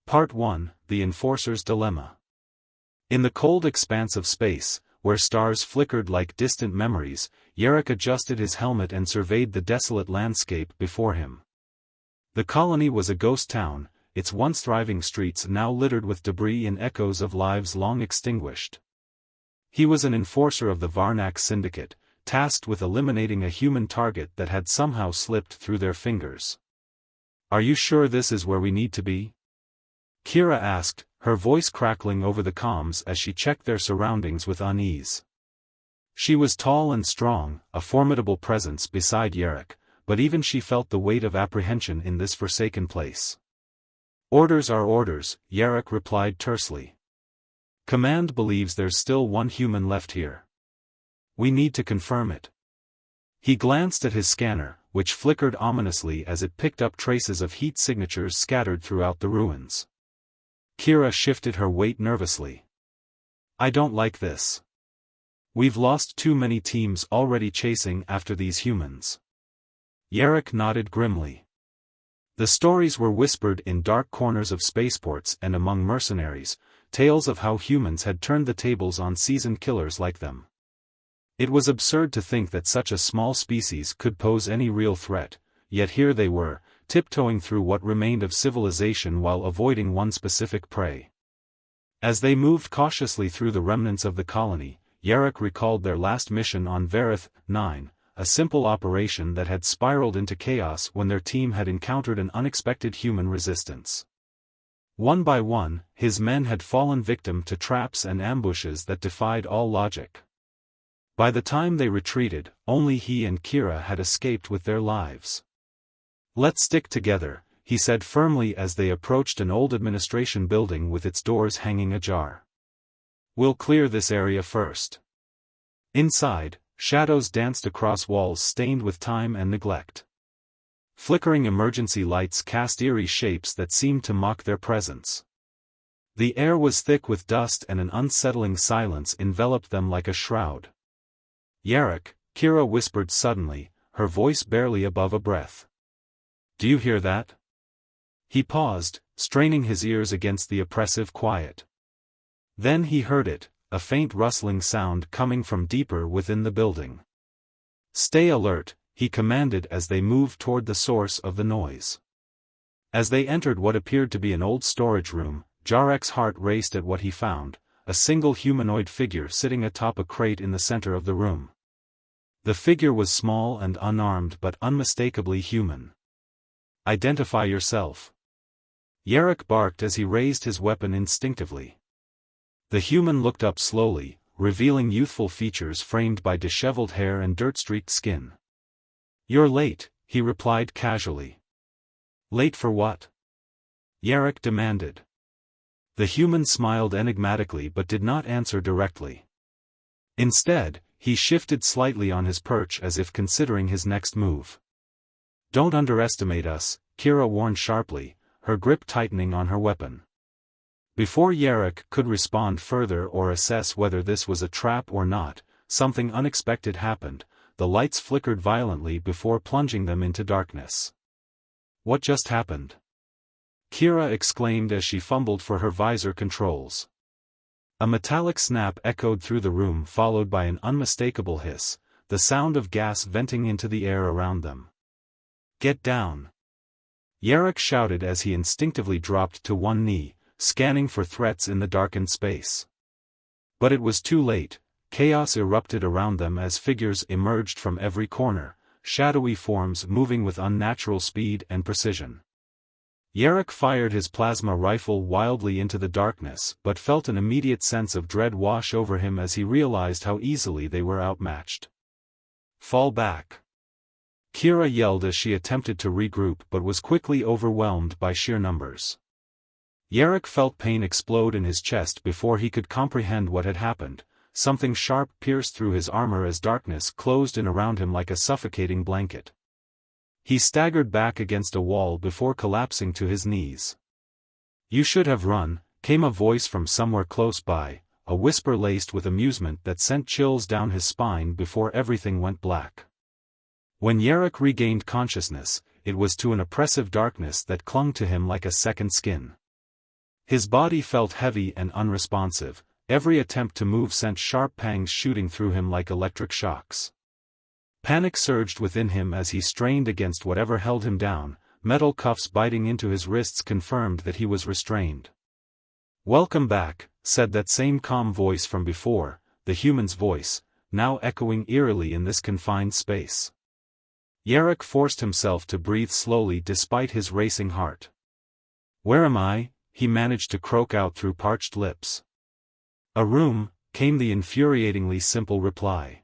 Part 1, The Enforcer's Dilemma. In the cold expanse of space, where stars flickered like distant memories, Yarrick adjusted his helmet and surveyed the desolate landscape before him. The colony was a ghost town, its once thriving streets now littered with debris and echoes of lives long extinguished. He was an enforcer of the Varnak Syndicate, tasked with eliminating a human target that had somehow slipped through their fingers. "Are you sure this is where we need to be?" Kira asked, her voice crackling over the comms as she checked their surroundings with unease. She was tall and strong, a formidable presence beside Yarrick, but even she felt the weight of apprehension in this forsaken place. "Orders are orders," Yarrick replied tersely. "Command believes there's still one human left here. We need to confirm it." He glanced at his scanner, which flickered ominously as it picked up traces of heat signatures scattered throughout the ruins. Kira shifted her weight nervously. "I don't like this. We've lost too many teams already chasing after these humans." Yarrick nodded grimly. The stories were whispered in dark corners of spaceports and among mercenaries, tales of how humans had turned the tables on seasoned killers like them. It was absurd to think that such a small species could pose any real threat, yet here they were, tiptoeing through what remained of civilization while avoiding one specific prey. As they moved cautiously through the remnants of the colony, Yarrick recalled their last mission on Vareth 9, a simple operation that had spiraled into chaos when their team had encountered an unexpected human resistance. One by one, his men had fallen victim to traps and ambushes that defied all logic. By the time they retreated, only he and Kira had escaped with their lives. "Let's stick together," he said firmly as they approached an old administration building with its doors hanging ajar. "We'll clear this area first." Inside, shadows danced across walls stained with time and neglect. Flickering emergency lights cast eerie shapes that seemed to mock their presence. The air was thick with dust and an unsettling silence enveloped them like a shroud. "Yarrick," Kira whispered suddenly, her voice barely above a breath. "Do you hear that?" He paused, straining his ears against the oppressive quiet. Then he heard it, a faint rustling sound coming from deeper within the building. "Stay alert," he commanded as they moved toward the source of the noise. As they entered what appeared to be an old storage room, Yarrick's heart raced at what he found, a single humanoid figure sitting atop a crate in the center of the room. The figure was small and unarmed but unmistakably human. "Identify yourself." Yarrick barked as he raised his weapon instinctively. The human looked up slowly, revealing youthful features framed by disheveled hair and dirt-streaked skin. "You're late," he replied casually. "Late for what?" Yarrick demanded. The human smiled enigmatically but did not answer directly. Instead, he shifted slightly on his perch as if considering his next move. "Don't underestimate us," Kira warned sharply, her grip tightening on her weapon. Before Yarrick could respond further or assess whether this was a trap or not, something unexpected happened. The lights flickered violently before plunging them into darkness. "What just happened?" Kira exclaimed as she fumbled for her visor controls. A metallic snap echoed through the room followed by an unmistakable hiss, the sound of gas venting into the air around them. "Get down!" Yarrick shouted as he instinctively dropped to one knee, scanning for threats in the darkened space. But it was too late. Chaos erupted around them as figures emerged from every corner, shadowy forms moving with unnatural speed and precision. Yarrick fired his plasma rifle wildly into the darkness but felt an immediate sense of dread wash over him as he realized how easily they were outmatched. "Fall back!" Kira yelled as she attempted to regroup but was quickly overwhelmed by sheer numbers. Yarrick felt pain explode in his chest before he could comprehend what had happened. Something sharp pierced through his armor as darkness closed in around him like a suffocating blanket. He staggered back against a wall before collapsing to his knees. "You should have run," came a voice from somewhere close by, a whisper laced with amusement that sent chills down his spine before everything went black. When Yarrick regained consciousness, it was to an oppressive darkness that clung to him like a second skin. His body felt heavy and unresponsive, every attempt to move sent sharp pangs shooting through him like electric shocks. Panic surged within him as he strained against whatever held him down, metal cuffs biting into his wrists confirmed that he was restrained. "Welcome back," said that same calm voice from before, the human's voice, now echoing eerily in this confined space. Yarrick forced himself to breathe slowly despite his racing heart. "Where am I?" he managed to croak out through parched lips. "A room," came the infuriatingly simple reply.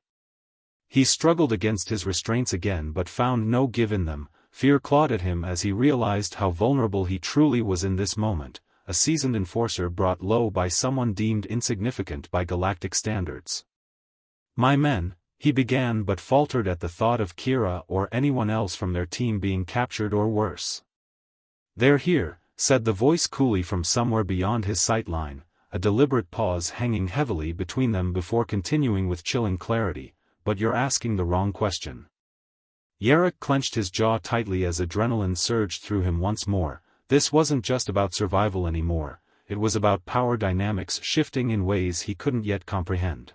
He struggled against his restraints again but found no give in them. Fear clawed at him as he realized how vulnerable he truly was in this moment, a seasoned enforcer brought low by someone deemed insignificant by galactic standards. "My men," he began but faltered at the thought of Kira or anyone else from their team being captured or worse. "They're here," said the voice coolly from somewhere beyond his sight line, a deliberate pause hanging heavily between them before continuing with chilling clarity, "but you're asking the wrong question." Yarrick clenched his jaw tightly as adrenaline surged through him once more. This wasn't just about survival anymore, it was about power dynamics shifting in ways he couldn't yet comprehend.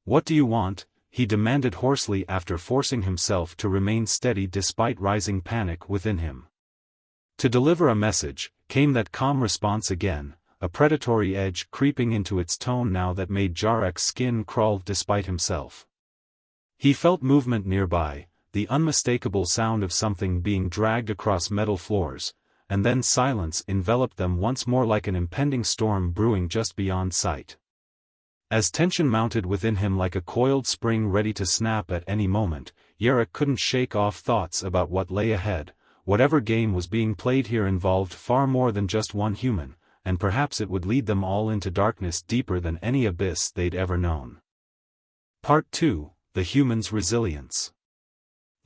"What do you want?" he demanded hoarsely after forcing himself to remain steady despite rising panic within him. To deliver a message, came that calm response again, a predatory edge creeping into its tone now that made Yarrick's skin crawl despite himself. He felt movement nearby, the unmistakable sound of something being dragged across metal floors, and then silence enveloped them once more like an impending storm brewing just beyond sight. As tension mounted within him like a coiled spring ready to snap at any moment, Yarrick couldn't shake off thoughts about what lay ahead. Whatever game was being played here involved far more than just one human, and perhaps it would lead them all into darkness deeper than any abyss they'd ever known. Part 2, The Human's Resilience.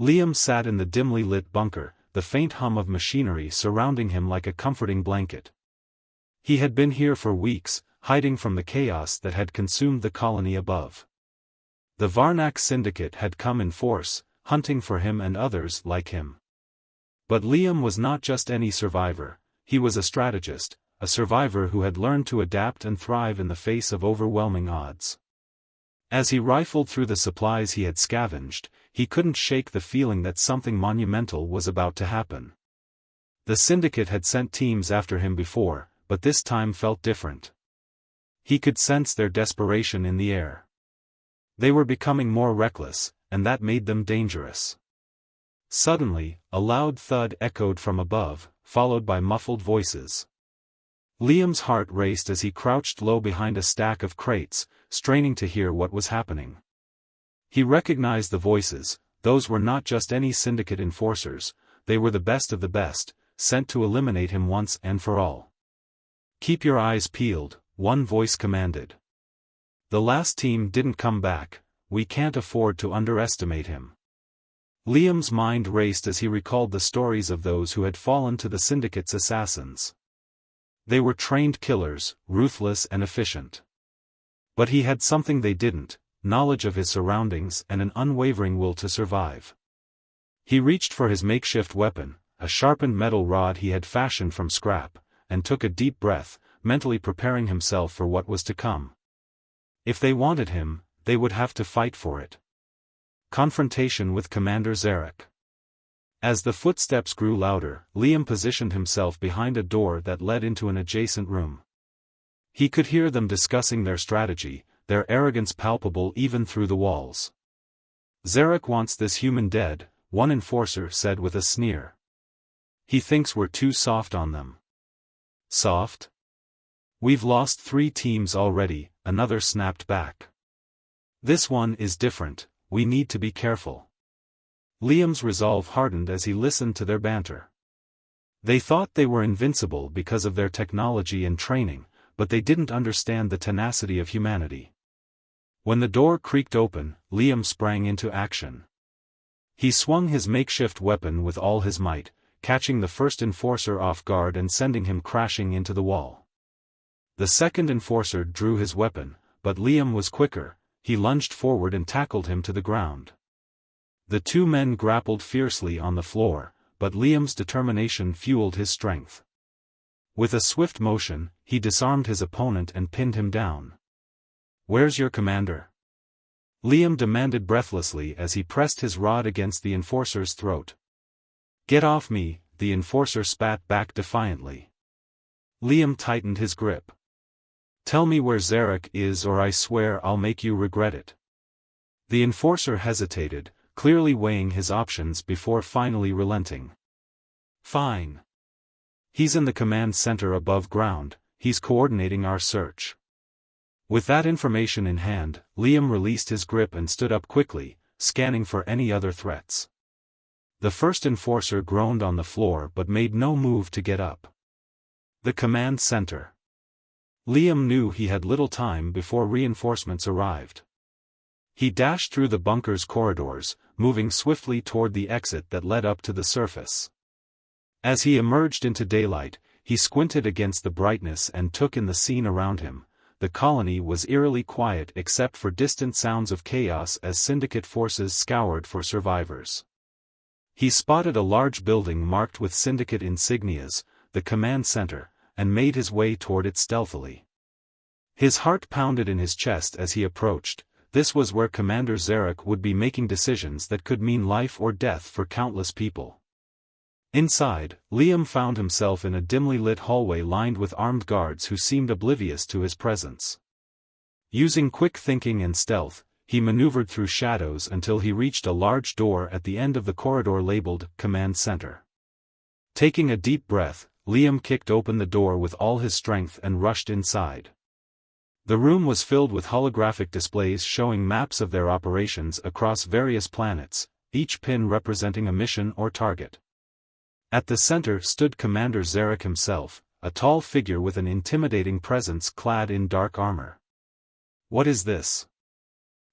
Liam sat in the dimly lit bunker, the faint hum of machinery surrounding him like a comforting blanket. He had been here for weeks, hiding from the chaos that had consumed the colony above. The Varnak Syndicate had come in force, hunting for him and others like him. But Liam was not just any survivor, he was a strategist, a survivor who had learned to adapt and thrive in the face of overwhelming odds. As he rifled through the supplies he had scavenged, he couldn't shake the feeling that something monumental was about to happen. The Syndicate had sent teams after him before, but this time felt different. He could sense their desperation in the air. They were becoming more reckless, and that made them dangerous. Suddenly, a loud thud echoed from above, followed by muffled voices. Liam's heart raced as he crouched low behind a stack of crates, straining to hear what was happening. He recognized the voices. Those were not just any Syndicate enforcers, they were the best of the best, sent to eliminate him once and for all. "Keep your eyes peeled," one voice commanded. "The last team didn't come back, we can't afford to underestimate him." Liam's mind raced as he recalled the stories of those who had fallen to the Syndicate's assassins. They were trained killers, ruthless and efficient. But he had something they didn't, knowledge of his surroundings and an unwavering will to survive. He reached for his makeshift weapon, a sharpened metal rod he had fashioned from scrap, and took a deep breath, mentally preparing himself for what was to come. If they wanted him, they would have to fight for it. Confrontation with Commander Zarek. As the footsteps grew louder, Liam positioned himself behind a door that led into an adjacent room. He could hear them discussing their strategy, their arrogance palpable even through the walls. "Zarek wants this human dead," one enforcer said with a sneer. "He thinks we're too soft on them." "Soft? We've lost 3 teams already," another snapped back. "This one is different, we need to be careful." Liam's resolve hardened as he listened to their banter. They thought they were invincible because of their technology and training, but they didn't understand the tenacity of humanity. When the door creaked open, Liam sprang into action. He swung his makeshift weapon with all his might, catching the first enforcer off guard and sending him crashing into the wall. The second enforcer drew his weapon, but Liam was quicker. He lunged forward and tackled him to the ground. The 2 men grappled fiercely on the floor, but Liam's determination fueled his strength. With a swift motion, he disarmed his opponent and pinned him down. "Where's your commander?" Liam demanded breathlessly as he pressed his rod against the enforcer's throat. "Get off me," the enforcer spat back defiantly. Liam tightened his grip. "Tell me where Zarek is or I swear I'll make you regret it." The enforcer hesitated, clearly weighing his options before finally relenting. "Fine. He's in the command center above ground, he's coordinating our search." With that information in hand, Liam released his grip and stood up quickly, scanning for any other threats. The first enforcer groaned on the floor but made no move to get up. The command center. Liam knew he had little time before reinforcements arrived. He dashed through the bunker's corridors, moving swiftly toward the exit that led up to the surface. As he emerged into daylight, he squinted against the brightness and took in the scene around him. The colony was eerily quiet except for distant sounds of chaos as syndicate forces scoured for survivors. He spotted a large building marked with syndicate insignias, the command center, and made his way toward it stealthily. His heart pounded in his chest as he approached. This was where Commander Zarek would be making decisions that could mean life or death for countless people. Inside, Liam found himself in a dimly lit hallway lined with armed guards who seemed oblivious to his presence. Using quick thinking and stealth, he maneuvered through shadows until he reached a large door at the end of the corridor labeled Command Center. Taking a deep breath, Liam kicked open the door with all his strength and rushed inside. The room was filled with holographic displays showing maps of their operations across various planets, each pin representing a mission or target. At the center stood Commander Zarek himself, a tall figure with an intimidating presence clad in dark armor. "What is this?"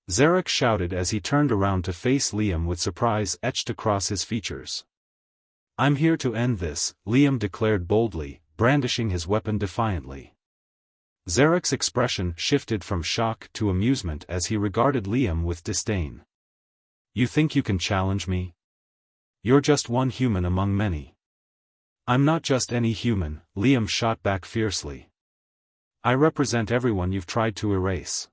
Zarek shouted as he turned around to face Liam with surprise etched across his features. "I'm here to end this," Liam declared boldly, brandishing his weapon defiantly. Zarek's expression shifted from shock to amusement as he regarded Liam with disdain. "You think you can challenge me? You're just one human among many." "I'm not just any human," Liam shot back fiercely. "I represent everyone you've tried to erase."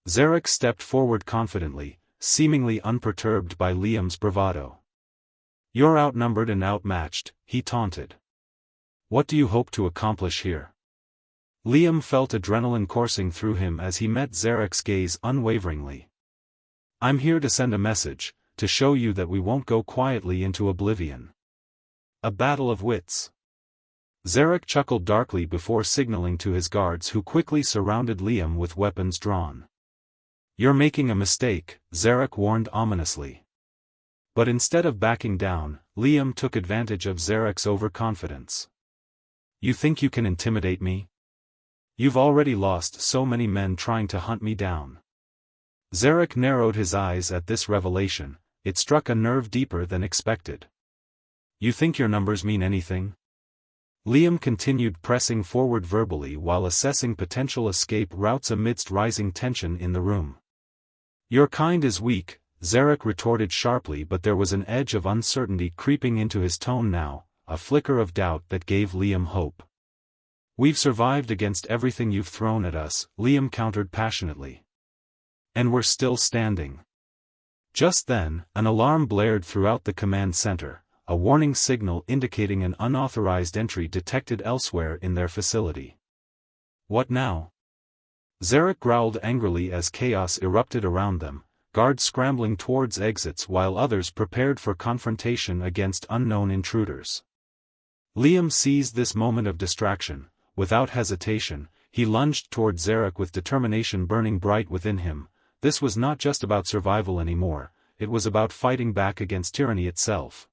Zarek stepped forward confidently, seemingly unperturbed by Liam's bravado. "You're outnumbered and outmatched," he taunted. "What do you hope to accomplish here?" Liam felt adrenaline coursing through him as he met Zarek's gaze unwaveringly. "I'm here to send a message, to show you that we won't go quietly into oblivion." A battle of wits. Zarek chuckled darkly before signaling to his guards who quickly surrounded Liam with weapons drawn. "You're making a mistake," Zarek warned ominously. But instead of backing down, Liam took advantage of Zarek's overconfidence. "You think you can intimidate me? You've already lost so many men trying to hunt me down." Zarek narrowed his eyes at this revelation. It struck a nerve deeper than expected. "You think your numbers mean anything?" Liam continued pressing forward verbally while assessing potential escape routes amidst rising tension in the room. "Your kind is weak," Zarek retorted sharply, but there was an edge of uncertainty creeping into his tone now, a flicker of doubt that gave Liam hope. "We've survived against everything you've thrown at us," Liam countered passionately. "And we're still standing." Just then, an alarm blared throughout the command center, a warning signal indicating an unauthorized entry detected elsewhere in their facility. "What now?" Zarek growled angrily as chaos erupted around them, guards scrambling towards exits while others prepared for confrontation against unknown intruders. Liam seized this moment of distraction. Without hesitation, he lunged toward Zarek with determination burning bright within him. This was not just about survival anymore, it was about fighting back against tyranny itself.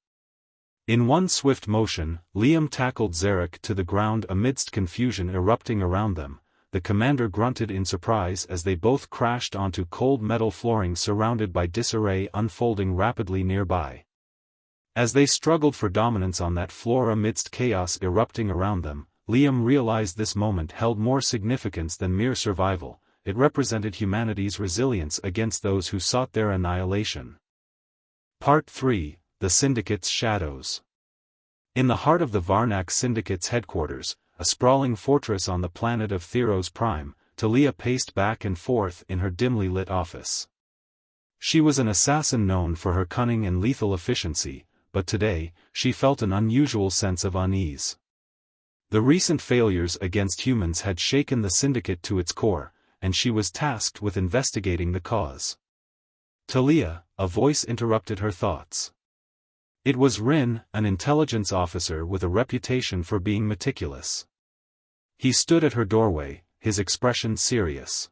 In one swift motion, Liam tackled Zarek to the ground amidst confusion erupting around them. The commander grunted in surprise as they both crashed onto cold metal flooring surrounded by disarray unfolding rapidly nearby. As they struggled for dominance on that floor amidst chaos erupting around them, Liam realized this moment held more significance than mere survival. It represented humanity's resilience against those who sought their annihilation. Part 3, The Syndicate's Shadows. In the heart of the Varnak Syndicate's headquarters, a sprawling fortress on the planet of Theros Prime, Talia paced back and forth in her dimly lit office. She was an assassin known for her cunning and lethal efficiency, but today, she felt an unusual sense of unease. The recent failures against humans had shaken the syndicate to its core, and she was tasked with investigating the cause. Talia, a voice interrupted her thoughts. It was Rin, an intelligence officer with a reputation for being meticulous. He stood at her doorway, his expression serious.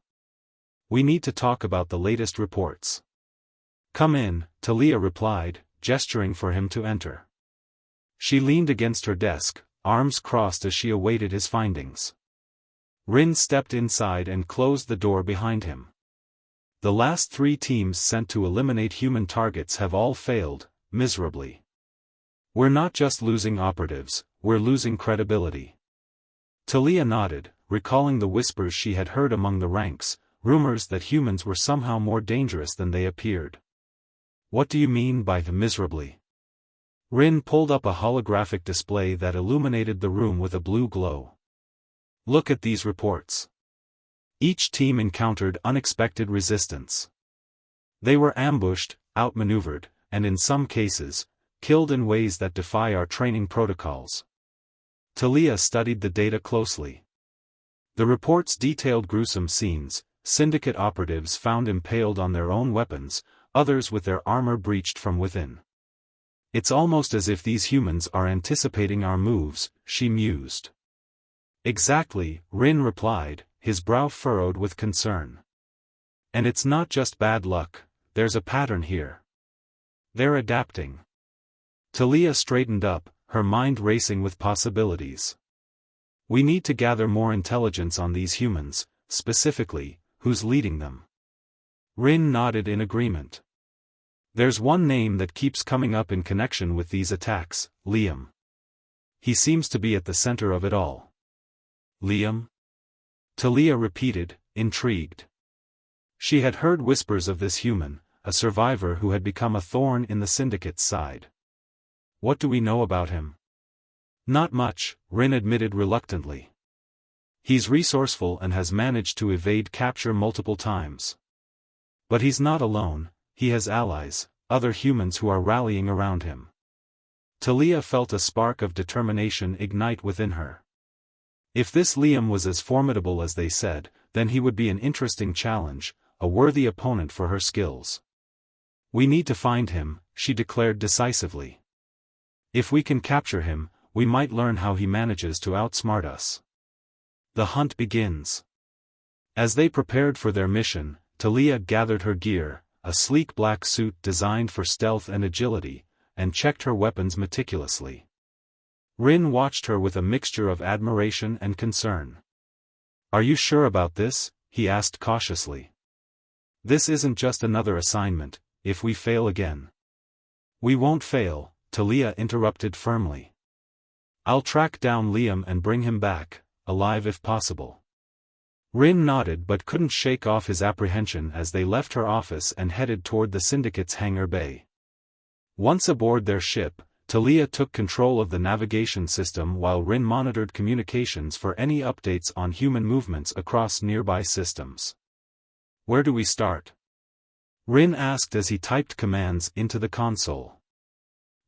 "We need to talk about the latest reports." "Come in," Talia replied, gesturing for him to enter. She leaned against her desk, arms crossed as she awaited his findings. Rin stepped inside and closed the door behind him. "The last 3 teams sent to eliminate human targets have all failed, miserably. We're not just losing operatives, we're losing credibility." Talia nodded, recalling the whispers she had heard among the ranks, rumors that humans were somehow more dangerous than they appeared. "What do you mean by the miserably?" Rin pulled up a holographic display that illuminated the room with a blue glow. "Look at these reports. Each team encountered unexpected resistance. They were ambushed, outmaneuvered, and in some cases, killed in ways that defy our training protocols." Talia studied the data closely. The reports detailed gruesome scenes, syndicate operatives found impaled on their own weapons, others with their armor breached from within. "It's almost as if these humans are anticipating our moves," she mused. "Exactly," Rin replied, his brow furrowed with concern. "And it's not just bad luck, there's a pattern here. They're adapting." Talia straightened up, her mind racing with possibilities. "We need to gather more intelligence on these humans, specifically, who's leading them." Rin nodded in agreement. "There's one name that keeps coming up in connection with these attacks, Liam. He seems to be at the center of it all." "Liam?" Talia repeated, intrigued. She had heard whispers of this human, a survivor who had become a thorn in the syndicate's side. "What do we know about him?" "Not much," Rin admitted reluctantly. "He's resourceful and has managed to evade capture multiple times. But he's not alone, he has allies, other humans who are rallying around him." Talia felt a spark of determination ignite within her. If this Liam was as formidable as they said, then he would be an interesting challenge, a worthy opponent for her skills. "We need to find him," she declared decisively. "If we can capture him, we might learn how he manages to outsmart us." The hunt begins. As they prepared for their mission, Talia gathered her gear, a sleek black suit designed for stealth and agility, and checked her weapons meticulously. Rin watched her with a mixture of admiration and concern. "Are you sure about this?" he asked cautiously. "This isn't just another assignment, if we fail again." "We won't fail," Talia interrupted firmly. "I'll track down Liam and bring him back, alive if possible." Rin nodded but couldn't shake off his apprehension as they left her office and headed toward the syndicate's hangar bay. Once aboard their ship, Talia took control of the navigation system while Rin monitored communications for any updates on human movements across nearby systems. "Where do we start?" Rin asked as he typed commands into the console.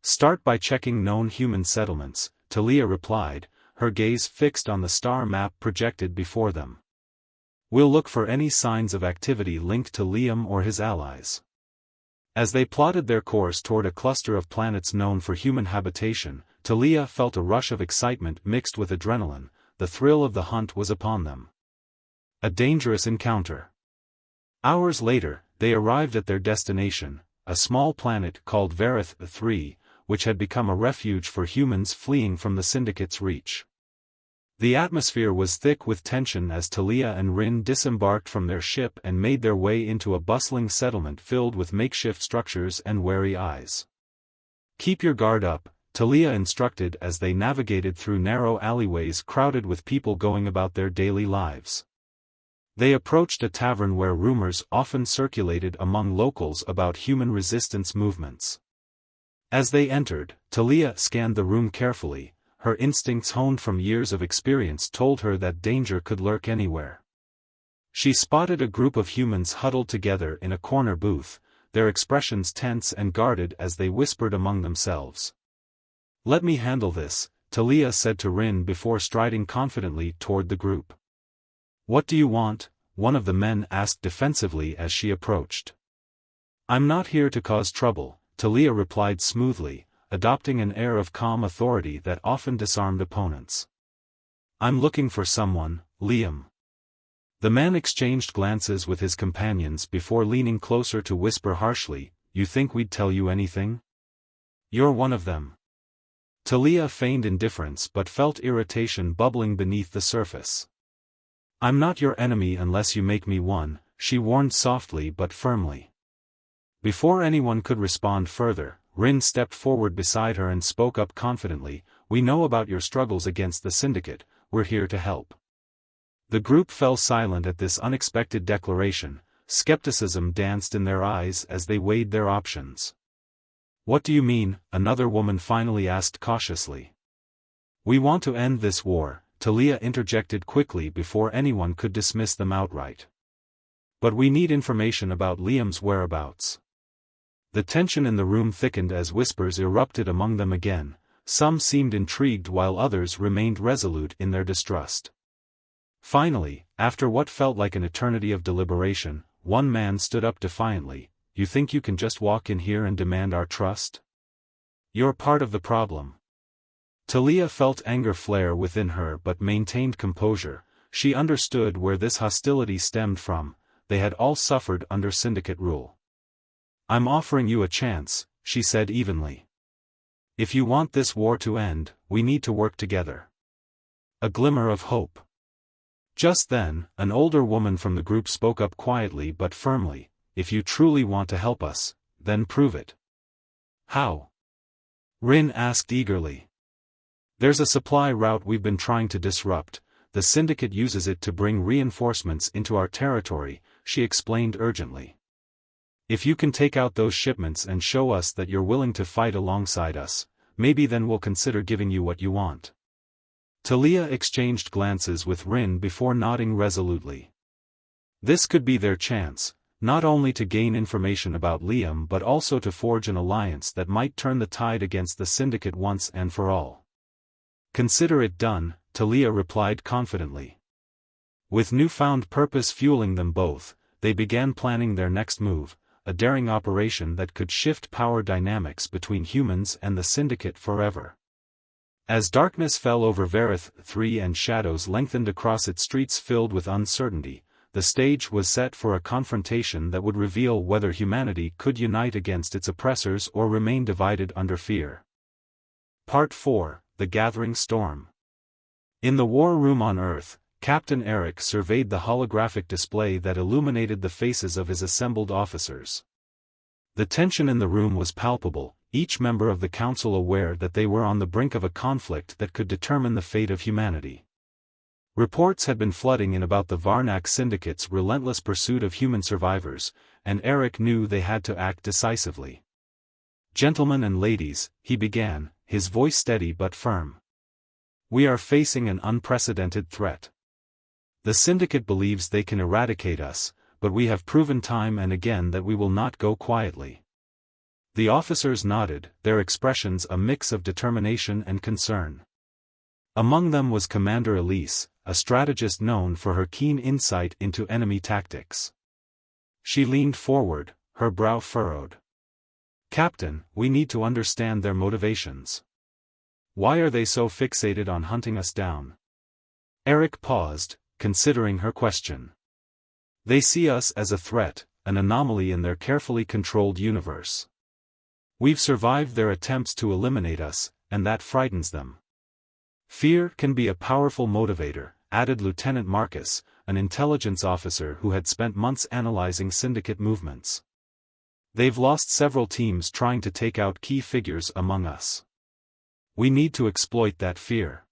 "Start by checking known human settlements," Talia replied, her gaze fixed on the star map projected before them. "We'll look for any signs of activity linked to Liam or his allies." As they plotted their course toward a cluster of planets known for human habitation, Talia felt a rush of excitement mixed with adrenaline. The thrill of the hunt was upon them. A dangerous encounter. Hours later, they arrived at their destination, a small planet called Varith III, which had become a refuge for humans fleeing from the Syndicate's reach. The atmosphere was thick with tension as Talia and Rin disembarked from their ship and made their way into a bustling settlement filled with makeshift structures and wary eyes. "Keep your guard up," Talia instructed as they navigated through narrow alleyways crowded with people going about their daily lives. They approached a tavern where rumors often circulated among locals about human resistance movements. As they entered, Talia scanned the room carefully, her instincts honed from years of experience told her that danger could lurk anywhere. She spotted a group of humans huddled together in a corner booth, their expressions tense and guarded as they whispered among themselves. "Let me handle this," Talia said to Rin before striding confidently toward the group. "What do you want?" one of the men asked defensively as she approached. "I'm not here to cause trouble," Talia replied smoothly, adopting an air of calm authority that often disarmed opponents. "I'm looking for someone, Liam." The man exchanged glances with his companions before leaning closer to whisper harshly, "You think we'd tell you anything? You're one of them." Talia feigned indifference but felt irritation bubbling beneath the surface. "I'm not your enemy unless you make me one," she warned softly but firmly. Before anyone could respond further, Rin stepped forward beside her and spoke up confidently, "We know about your struggles against the Syndicate, we're here to help." The group fell silent at this unexpected declaration, skepticism danced in their eyes as they weighed their options. "What do you mean?" another woman finally asked cautiously. "We want to end this war," Talia interjected quickly before anyone could dismiss them outright. "But we need information about Liam's whereabouts." The tension in the room thickened as whispers erupted among them again, some seemed intrigued while others remained resolute in their distrust. Finally, after what felt like an eternity of deliberation, one man stood up defiantly, "You think you can just walk in here and demand our trust? You're part of the problem." Talia felt anger flare within her but maintained composure. She understood where this hostility stemmed from, they had all suffered under Syndicate rule. "I'm offering you a chance," she said evenly. "If you want this war to end, we need to work together." A glimmer of hope. Just then, an older woman from the group spoke up quietly but firmly, "If you truly want to help us, then prove it." "How?" Rin asked eagerly. "There's a supply route we've been trying to disrupt, the Syndicate uses it to bring reinforcements into our territory," she explained urgently. "If you can take out those shipments and show us that you're willing to fight alongside us, maybe then we'll consider giving you what you want." Talia exchanged glances with Rin before nodding resolutely. This could be their chance, not only to gain information about Liam but also to forge an alliance that might turn the tide against the Syndicate once and for all. "Consider it done," Talia replied confidently. With newfound purpose fueling them both, they began planning their next move, a daring operation that could shift power dynamics between humans and the Syndicate forever. As darkness fell over Verith III and shadows lengthened across its streets filled with uncertainty, the stage was set for a confrontation that would reveal whether humanity could unite against its oppressors or remain divided under fear. Part 4, The Gathering Storm. In the war room on Earth, Captain Eric surveyed the holographic display that illuminated the faces of his assembled officers. The tension in the room was palpable, each member of the council aware that they were on the brink of a conflict that could determine the fate of humanity. Reports had been flooding in about the Varnak Syndicate's relentless pursuit of human survivors, and Eric knew they had to act decisively. "Gentlemen and ladies," he began, his voice steady but firm. "We are facing an unprecedented threat. The Syndicate believes they can eradicate us, but we have proven time and again that we will not go quietly." The officers nodded, their expressions a mix of determination and concern. Among them was Commander Elise, a strategist known for her keen insight into enemy tactics. She leaned forward, her brow furrowed. "Captain, we need to understand their motivations. Why are they so fixated on hunting us down?" Eric paused, considering her question. "They see us as a threat, an anomaly in their carefully controlled universe. We've survived their attempts to eliminate us, and that frightens them. Fear can be a powerful motivator," added Lieutenant Marcus, an intelligence officer who had spent months analyzing Syndicate movements. "They've lost several teams trying to take out key figures among us. We need to exploit that fear."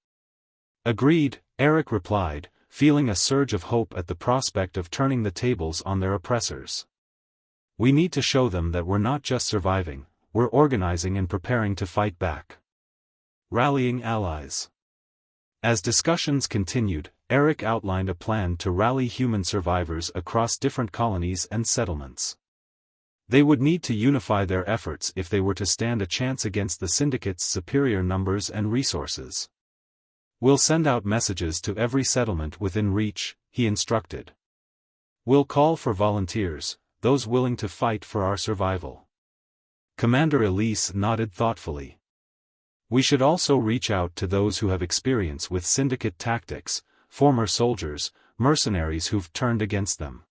"Agreed," Eric replied, feeling a surge of hope at the prospect of turning the tables on their oppressors. "We need to show them that we're not just surviving, we're organizing and preparing to fight back." Rallying allies. As discussions continued, Eric outlined a plan to rally human survivors across different colonies and settlements. They would need to unify their efforts if they were to stand a chance against the Syndicate's superior numbers and resources. "We'll send out messages to every settlement within reach," he instructed. "We'll call for volunteers, those willing to fight for our survival." Commander Elise nodded thoughtfully. "We should also reach out to those who have experience with Syndicate tactics, former soldiers, mercenaries who've turned against them.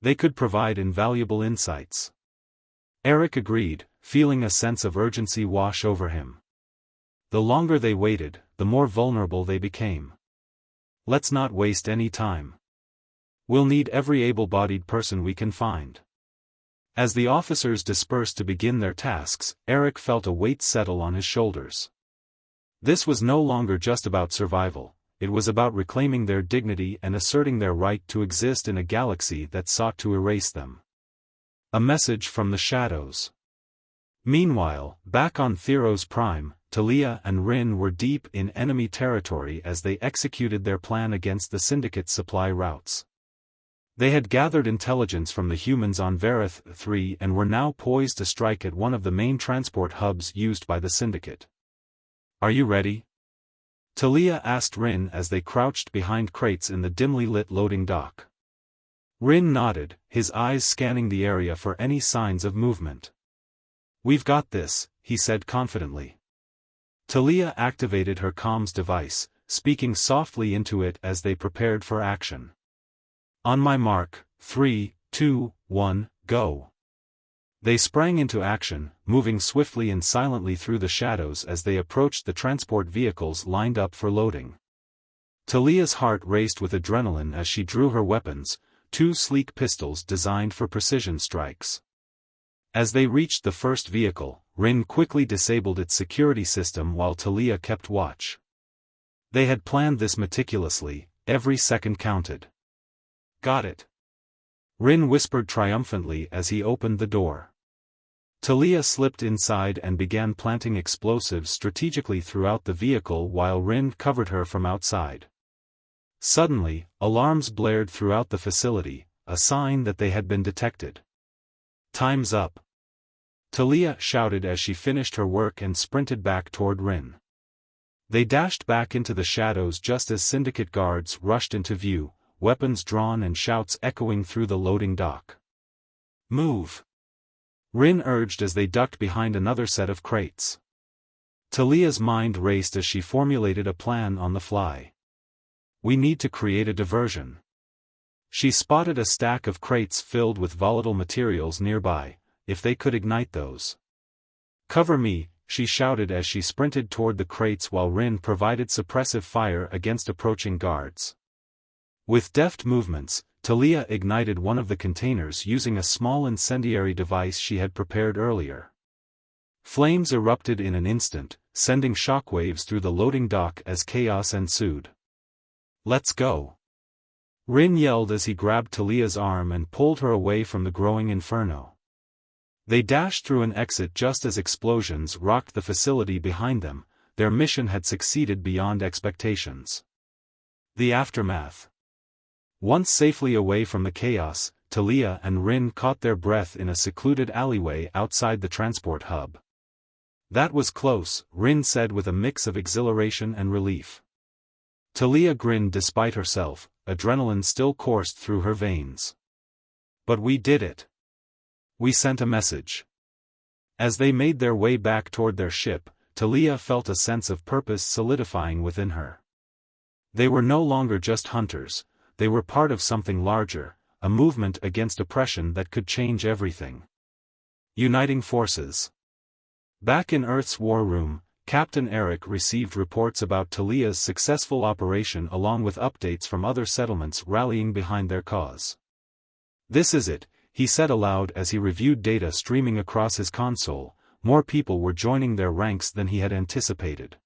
They could provide invaluable insights." Eric agreed, feeling a sense of urgency wash over him. The longer they waited, the more vulnerable they became. "Let's not waste any time. We'll need every able-bodied person we can find." As the officers dispersed to begin their tasks, Eric felt a weight settle on his shoulders. This was no longer just about survival. It was about reclaiming their dignity and asserting their right to exist in a galaxy that sought to erase them. A message from the shadows. Meanwhile, back on Theros Prime, Talia and Rin were deep in enemy territory as they executed their plan against the Syndicate supply routes. They had gathered intelligence from the humans on Vareth 3 and were now poised to strike at one of the main transport hubs used by the Syndicate. "Are you ready?" Talia asked Rin as they crouched behind crates in the dimly lit loading dock. Rin nodded, his eyes scanning the area for any signs of movement. "We've got this," he said confidently. Talia activated her comms device, speaking softly into it as they prepared for action. "On my mark, 3, 2, 1, go." They sprang into action, moving swiftly and silently through the shadows as they approached the transport vehicles lined up for loading. Talia's heart raced with adrenaline as she drew her weapons, 2 sleek pistols designed for precision strikes. As they reached the first vehicle, Rin quickly disabled its security system while Talia kept watch. They had planned this meticulously, every second counted. "Got it," Rin whispered triumphantly as he opened the door. Talia slipped inside and began planting explosives strategically throughout the vehicle while Rin covered her from outside. Suddenly, alarms blared throughout the facility, a sign that they had been detected. "Time's up," Talia shouted as she finished her work and sprinted back toward Rin. They dashed back into the shadows just as Syndicate guards rushed into view, weapons drawn and shouts echoing through the loading dock. "Move," Rin urged as they ducked behind another set of crates. Talia's mind raced as she formulated a plan on the fly. "We need to create a diversion." She spotted a stack of crates filled with volatile materials nearby, if they could ignite those. "Cover me," she shouted as she sprinted toward the crates while Rin provided suppressive fire against approaching guards. With deft movements, Talia ignited one of the containers using a small incendiary device she had prepared earlier. Flames erupted in an instant, sending shockwaves through the loading dock as chaos ensued. "Let's go," Rin yelled as he grabbed Talia's arm and pulled her away from the growing inferno. They dashed through an exit just as explosions rocked the facility behind them. Their mission had succeeded beyond expectations. The aftermath. Once safely away from the chaos, Talia and Rin caught their breath in a secluded alleyway outside the transport hub. "That was close," Rin said with a mix of exhilaration and relief. Talia grinned despite herself, adrenaline still coursed through her veins. "But we did it. We sent a message." As they made their way back toward their ship, Talia felt a sense of purpose solidifying within her. They were no longer just hunters. They were part of something larger, a movement against oppression that could change everything. Uniting forces. Back in Earth's war room, Captain Eric received reports about Talia's successful operation along with updates from other settlements rallying behind their cause. "This is it," he said aloud as he reviewed data streaming across his console. More people were joining their ranks than he had anticipated.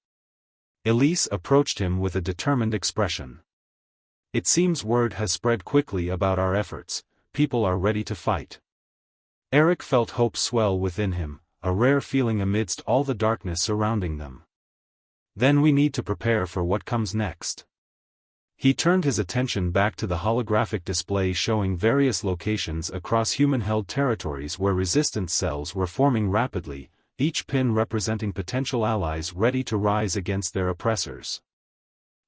Elise approached him with a determined expression. "It seems word has spread quickly about our efforts. People are ready to fight." Eric felt hope swell within him, a rare feeling amidst all the darkness surrounding them. Then we need to prepare for what comes next. He turned his attention back to the holographic display showing various locations across human-held territories where resistance cells were forming rapidly, each pin representing potential allies ready to rise against their oppressors.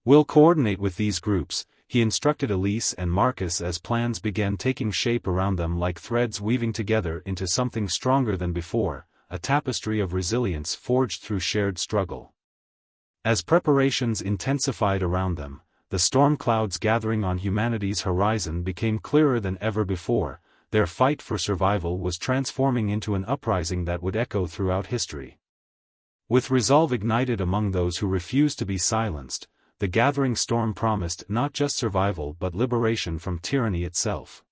"We'll coordinate with these groups," he instructed Elise and Marcus as plans began taking shape around them like threads weaving together into something stronger than before, a tapestry of resilience forged through shared struggle. As preparations intensified around them, the storm clouds gathering on humanity's horizon became clearer than ever before. Their fight for survival was transforming into an uprising that would echo throughout history. With resolve ignited among those who refused to be silenced, the gathering storm promised not just survival but liberation from tyranny itself.